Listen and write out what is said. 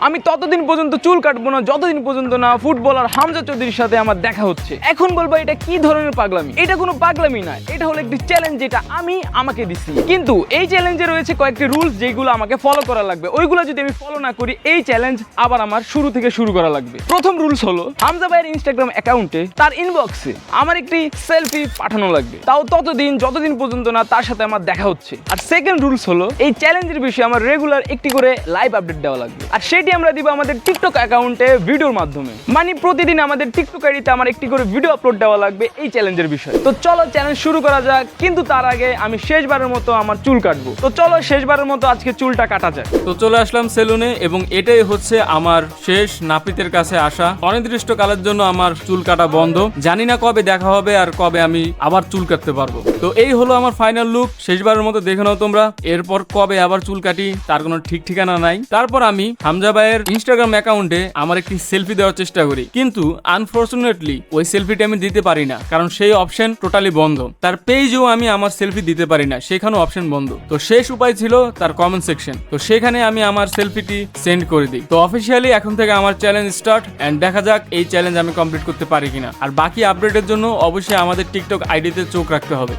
আমি ততদিন পর্যন্ত চুল কাটবো না যতদিন পর্যন্ত না ফুটবলার হামজা চৌধুরীর সাথে আমার দেখা হচ্ছে। এখন বলবো এটা কি ধরনের পাগলামি? এটা কোনো পাগলামি না, এটা হলো একটি চ্যালেঞ্জ যেটা আমি আমাকে দিচ্ছি। কিন্তু এই চ্যালেঞ্জে রয়েছে কয়েকটি রুলস যেগুলো আমাকে ফলো করা লাগবে। ওইগুলো যদি আমি ফলো না করি এই চ্যালেঞ্জ আবার আমার শুরু থেকে শুরু করা লাগবে। প্রথম রুলস হলো হামজা ভাইয়ের ইনস্টাগ্রাম অ্যাকাউন্টে তার ইনবক্সে আমার একটি সেলফি পাঠানো লাগবে, তাও ততদিন যতদিন পর্যন্ত না তার সাথে আমার দেখা হচ্ছে। আর সেকেন্ড রুলস হলো এই চ্যালেঞ্জের বিষয়ে আমার রেগুলার একটি করে লাইভ আপডেট দেওয়া লাগবে, আর সেটি আমরা দিব আমাদের টিকটক অ্যাকাউন্টে ভিডিওর মাধ্যমে। মানে প্রতিদিন আমাদের টিকটক আইডিতে আমার একটি করে ভিডিও আপলোড দেওয়া লাগবে এই চ্যালেঞ্জের বিষয়ে। তো চলো চ্যালেঞ্জ শুরু করা যাক, কিন্তু তার আগে আমি শেষবারের মতো আমার চুল কাটবো। তো চলো শেষবারের মতো আজকে চুলটা কাটা যায়। তো চলে আসলাম সেলুনে এবং এটাই হচ্ছে আমার শেষ নাপিতের কাছে আসা। অনির্দিষ্টকালের জন্য আমার চুল কাটা বন্ধ। জানি না কবে দেখা হবে আর কবে আমি আবার চুল কাটতে পারবো। তো এই হলো আমার ফাইনাল লুক। শেষবারের মতো দেখে নাও তোমরা। এরপর কবে আবার চুল কাটি তার কোনো ঠিক ঠিকানা নাই। তারপর আমি হামজা ভাইয়ের ইনস্টাগ্রাম অ্যাকাউন্টে আমার একটি সেলফি দেওয়ার চেষ্টা করি, কিন্তু আনফরচুনেটলি ওই সেলফিটা আমি দিতে পারি না, কারণ সেই অপশন টোটালি বন্ধ। তার পেজেও আমি আমার সেলফি দিতে পারি না, সেখানেও অপশন বন্ধ। তো শেষ উপায় ছিল তার কমেন্ট সেকশন। তো সেখানে আমি আমার সেলফিটি সেন্ড করে দিই। তো অফিসিয়ালি এখন থেকে আমার চ্যালেঞ্জ স্টার্ট, এন্ড দেখা যাক এই চ্যালেঞ্জ আমি কমপ্লিট করতে পারি কিনা। আর বাকি আপডেটের জন্য অবশ্যই আমাদের টিকটক আইডিতে চোখ রাখতে হবে।